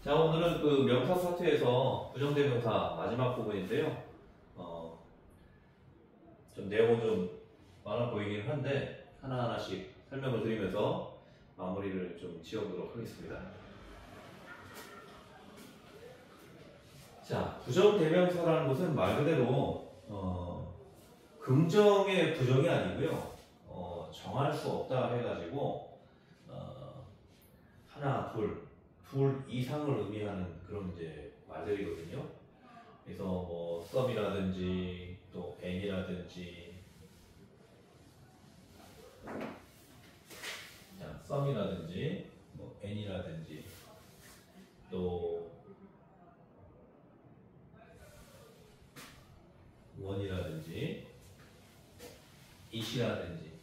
자, 오늘은 그 명사 파트에서 부정대명사 마지막 부분인데요. 좀 내용은 좀 많아 보이긴 한데 하나하나씩 설명을 드리면서 마무리를 좀 지어보도록 하겠습니다. 자, 부정대명사라는 것은 말 그대로 긍정의 부정이 아니고요. 정할 수 없다 해가지고 하나, 둘 이상을 의미하는 그런 이제 말들이거든요. 그래서 뭐 썸이라든지 또 n이라든지 썸이라든지 뭐 n이라든지 또 원이라든지 it이라든지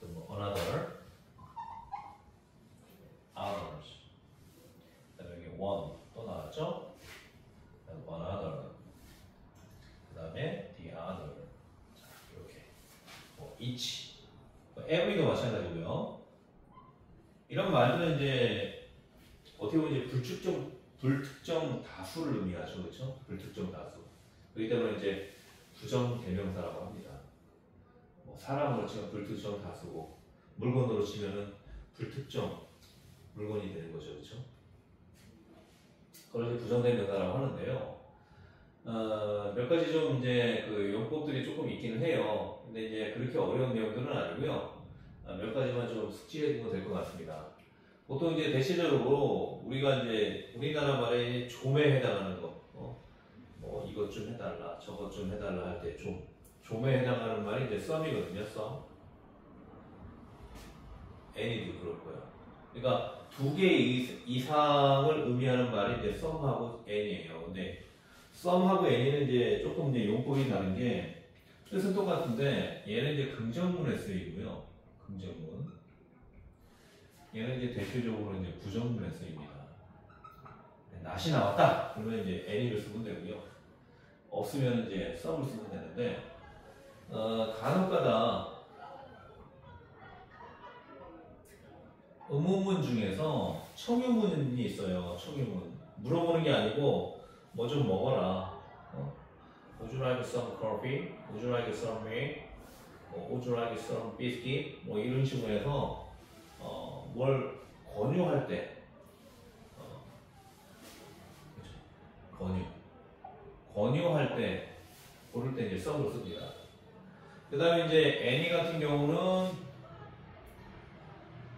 또 뭐 another, others, 그다음에 여기 one 또 나왔죠? another, 그다음에 the other, 자 이렇게 뭐 each, 뭐 every도 마찬가지고요. 이런 말들은 이제 어떻게 보면 이제 불특정 다수를 의미하죠, 그렇죠? 불특정 다수. 그렇기 때문에 이제 부정대명사라고 합니다. 뭐 사람으로 치면 불특정 다수고 물건으로 치면은 불특정 물건이 되는 거죠, 그렇죠? 그걸 이제 부정대명사라고 하는데요. 몇 가지 좀 이제 그 용법들이 조금 있기는 해요. 근데 이제 그렇게 어려운 내용들은 아니고요. 몇 가지만 좀 숙지해 두면 될 것 같습니다. 보통 이제 대체적으로 우리가 이제 우리나라 말에 좀에 해당하는 거, 뭐 이것 좀 해달라, 저것 좀 해달라 할 때 좀에 해당하는 말이 이제 썸이거든요, 썸. any도 그럴 거야. 그러니까 두 개 이상을 의미하는 말이 이제 썸하고 any예요. 근데 썸하고 any는 이제 조금 이제 용법이 다른 게 뜻은 똑같은데 얘는 이제 긍정문에 쓰이고요. 긍정문. 얘는 이제 대표적으로 이제 부정문에 쓰입니다. 낫이 나왔다. 그러면 이제 any를 쓰면 되고요. 없으면 이제 썸을 쓰면 되는데 간혹가다 의문문 중에서 청유문이 있어요. 청유문. 물어보는 게 아니고 뭐 좀 먹어라. Would you like some coffee? Would you like some milk? Would you like some biscuit? 뭐 이런 식으로 해서 뭘 권유할 때 권유할 때 고를 때 이제 썸으로 씁니다. 그 다음에 이제 any 같은 경우는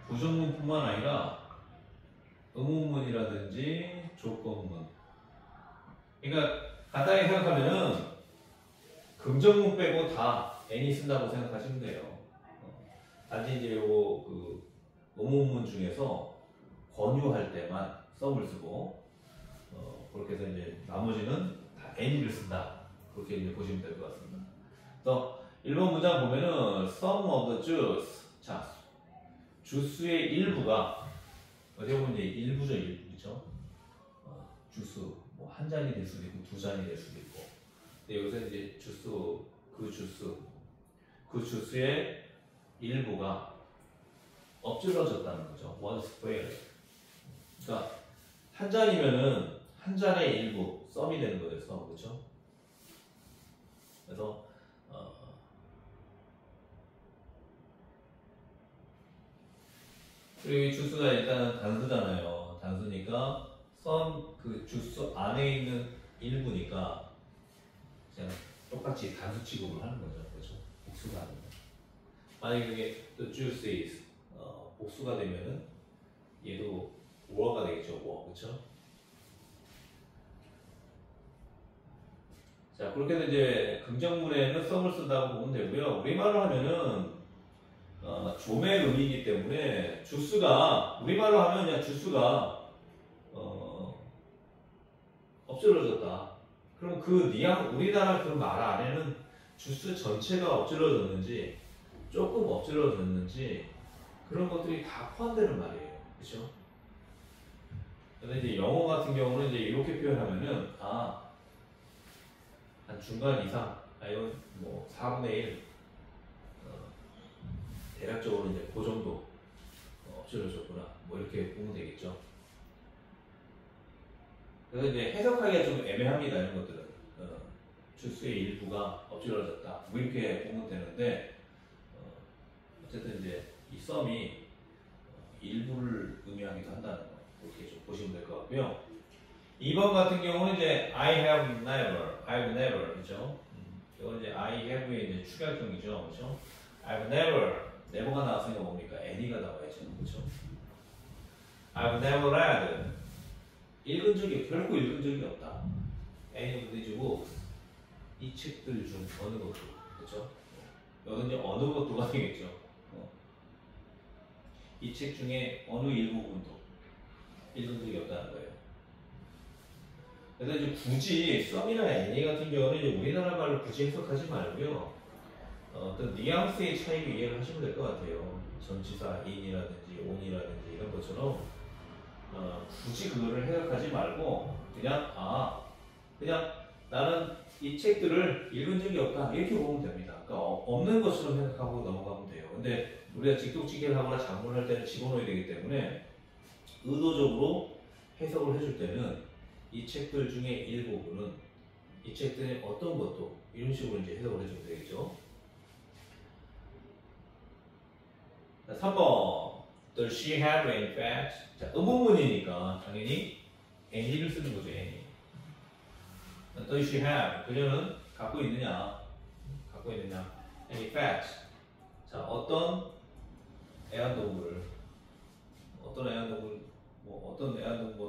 부정문뿐만 아니라 의문문이라든지 조건문. 그러니까 간단히 생각하면은 긍정문 빼고 다 any 쓴다고 생각하시면 돼요. 단지 이제 요 그 의문문 중에서 권유할 때만 썸을 쓰고 그렇게 해서 이제 나머지는 다 any를 쓴다. 그렇게 이제 보시면 될 것 같습니다. 그래서 1번 문장 보면은 some of the juice. 자, 주스의 일부가 어떻게 보면 이제 일부죠, 일부죠. 주스 뭐 한 잔이 될 수도 있고 두 잔이 될 수도 있고. 근데 여기서 이제 그 주스의 일부가 엎질러졌다는 거죠. was spoiled. 그러니까 한 잔이면은 한 잔의 일부 썸이 되는 거죠, 썸, 그렇죠? 그래서 그리고 이 주스가 일단은 단수잖아요. 단수니까 썸 그 주스 안에 있는 일부니까 그냥 똑같이 단수 취급을 하는 거죠, 그렇죠? 복수가 아니고. 만약에 이게 the juice is 복수가 되면은 얘도 were가 되겠죠, were, 그렇죠? 자, 그렇게 해서 이제 긍정문에는 썸을 쓴다고 보면 되고요. 우리말로 하면은 조의 의미이기 때문에 주스가 우리말로 하면 그냥 주스가 엎질러졌다. 그럼 그 뉘앙 우리나라 그 말 안에는 주스 전체가 엎질러졌는지 조금 엎질러졌는지 그런 것들이 다 포함되는 말이에요. 그렇죠? 근데 이제 영어 같은 경우는 이제 이렇게 표현하면은 한 중간 이상 아니면 뭐 4분의 1 대략적으로 이제 그 정도 엎질러졌구나 뭐 이렇게 보면 되겠죠. 그래서 이제 해석하기가 좀 애매합니다. 이런 것들은 주수의 일부가 엎질러졌다. 뭐 이렇게 보면 되는데 어쨌든 이제 이 썸이 일부를 의미하기도 한다는 거 이렇게 좀 보시면 될 것 같고요. 2번 같은 경우는 이제 I have never, I've never 그죠? 이건 이제 I have의 이제 축약형이죠, 그죠? I've never가 나왔으니까 뭡니까? any가 나와야죠, 그죠? I've never read 결코 읽은 적이 없다. any of these books 이 책들 중 어느 것도, 그죠? 여기는 이제 어느 것도가 되겠죠. 이 책 중에 어느 일부분도 읽은 적이 없다는 거예요. 그래서 이제 굳이 썸이나 애니 같은 경우는 이제 우리나라 말로 굳이 해석하지 말고요. 어떤 뉘앙스의 차이를 이해를 하시면 될 것 같아요. 전치사 in이라든지 on이라든지 이런 것처럼 굳이 그거를 해석하지 말고 그냥 나는 이 책들을 읽은 적이 없다 이렇게 보면 됩니다. 그러니까 없는 것처럼 생각하고 넘어가면 돼요. 근데 우리가 직독직해를 하거나 작문을 할 때는 집어넣어야 되기 때문에 의도적으로 해석을 해줄 때는 이 책들 중에 일부분은 이 책들의 어떤 것도 이런 식으로 이제 해석을 해주면 되겠죠. 3번 Does she have in fact? 자, 의문문이니까 당연히 any를 쓰는 거죠. any. Does she have? 그녀는 갖고 있느냐? in fact. 자, 어떤 애완동물, 뭐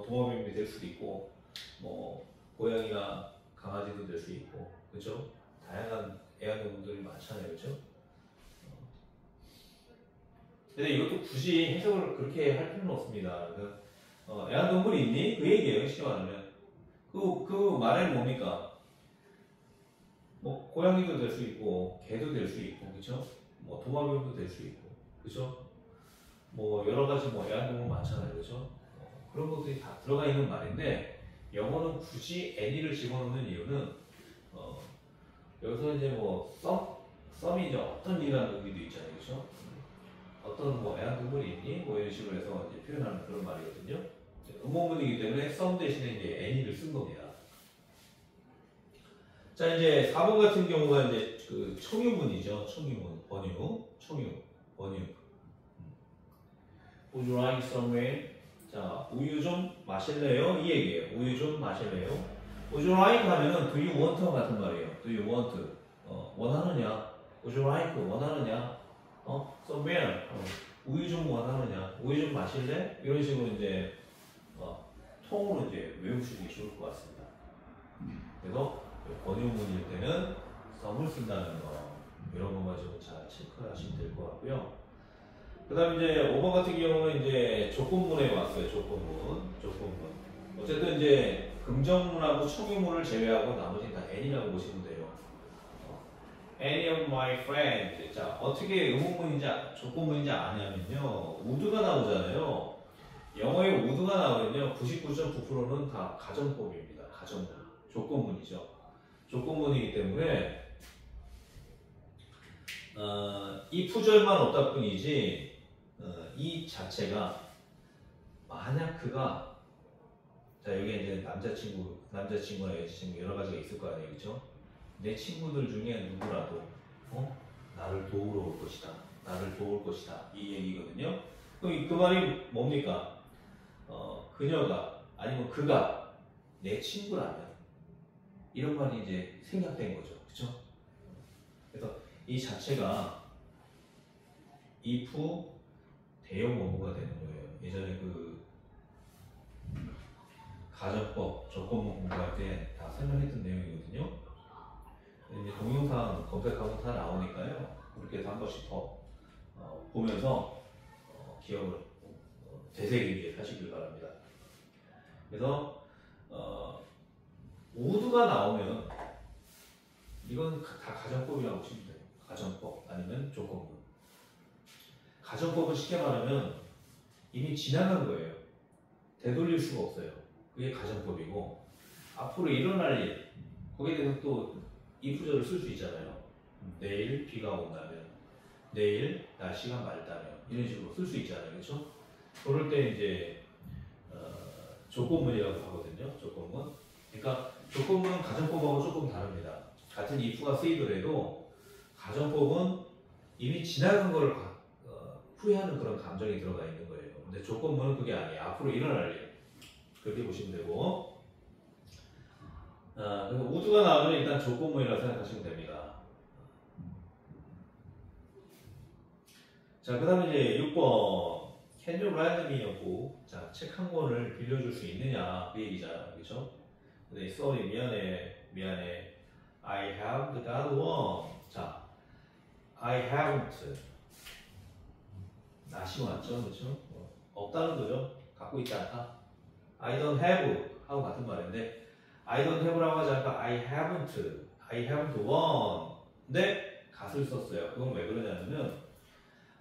도마뱀이 될 수도 있고, 뭐 고양이나 강아지도 될 수 있고, 그렇죠? 다양한 애완동물들이 많잖아요, 그렇죠? 근데 이것도 굳이 해석을 그렇게 할 필요는 없습니다. 애완동물이 있니? 그 얘기예요, 쉽게 말하면. 그 말에는 뭡니까? 뭐 고양이도 될 수 있고, 개도 될 수 있고, 그렇죠? 뭐 도마뱀도 될 수 있고, 그렇죠? 뭐 여러 가지 뭐 애완동물 많잖아요, 그렇죠? 그런 것들이 다 들어가 있는 말인데 영어는 굳이 any를 집어넣는 이유는 여기서 이제 뭐 썸이 이제 어떤 일이라는 의미도 있잖아요, 그렇죠? 어떤 뭐 애완동물이 있니? 뭐 이런 식으로 해서 이제 표현하는 그런 말이거든요. 의문문이기 때문에 썸 대신에 이제 any를 쓴 겁니다. 자, 이제 4번 같은 경우가 이제 그 청유문이죠. 청유문, 번유. Would you like some milk? 자, 우유 좀 마실래요? 이 얘기예요. 우유 좀 마실래요? Would you like 하면은 do you want 같은 말이에요. Do you want? 원하느냐? Would you like? 원하느냐? some milk? 우유 좀 원하느냐? 우유 좀 마실래? 이런 식으로 이제 통으로 이제 외우시기 좋을 것 같습니다. 그래서 권유문일 때는 some을 쓴다는 거 이런 것만 좀 잘 체크하시면 될 것 같고요. 그 다음 이제 5번 같은 경우는 이제 조건문에 왔어요. 조건문. 어쨌든 이제 긍정문하고 청유문을 제외하고 나머지는 다 any라고 보시면 돼요. Any of my friends. 자, 어떻게 의문문인지 조건문인지 아냐면요. would가 나오잖아요. 영어에 would가 나오면요. 99.9%는 다 가정법입니다. 가정문. 조건문이죠. 조건문이기 때문에 이 푸절만 없다 뿐이지 이 자체가 만약 그가 자 여기 이제 남자친구나 여자친구 여러 가지가 있을 거 아니에요, 그렇죠? 내 친구들 중에 누구라도 나를 도우러 올 것이다, 나를 도울 것이다 이 얘기거든요. 그럼 그 말이 뭡니까? 그녀가 아니면 그가 내 친구라면 이런 말이 이제 생략된 거죠, 그렇죠? 그래서 이 자체가 if 대용 원고가 되는 거예요. 예전에 그 가정법 조건문 공부할 때 다 설명했던 내용이거든요. 이제 동영상 검색하면 다 나오니까요. 그렇게 해서 한 번씩 더 보면서 기억을 되새기게 하시길 바랍니다. 그래서 would가 나오면 이건 다 가정법이라고 보시면 돼요. 가정법 아니면 조건문. 가정법은 쉽게 말하면 이미 지나간 거예요. 되돌릴 수가 없어요. 그게 가정법이고 앞으로 일어날 일 거기에 대해서 또 if절을 쓸 수 있잖아요. 내일 비가 온다면, 내일 날씨가 맑다면 이런 식으로 쓸 수 있잖아요, 그렇죠? 그럴 때 이제 조건문이라고 하거든요. 조건문. 그러니까 조건문은 가정법하고 조금 다릅니다. 같은 if가 쓰이더라도 가정법은 이미 지나간 걸 후회하는 그런 감정이 들어가 있는 거예요. 근데 조건문은 그게 아니에요. 앞으로 일어날 일. 그렇게 보시면 되고. 그래서 우드가 나오면 일단 조건문이라고 생각하시면 됩니다. 자, 그 다음에 이제 6번. Can you lend me a book? 자, 책 한 권을 빌려줄 수 있느냐? 그 얘기잖아. 그쵸? 근데 sorry, 미안해. I haven't got one. 자, I haven't. 낫이 왔죠? 그쵸? 없다는 거죠? 갖고 있지 않다. I don't have 하고 같은 말인데 I don't have라고 하지 않고 I haven't one. 근데 gat을 썼어요. 그건 왜 그러냐면은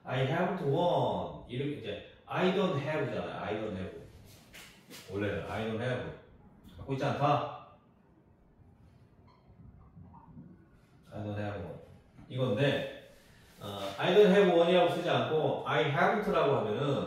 I haven't one 이렇게 이제 I don't have잖아요. I don't have. 원래는 I don't have. 갖고 있지 않다. I don't have one. 이건데 I don't have one이라고 쓰지 않고 I haven't라고 하면은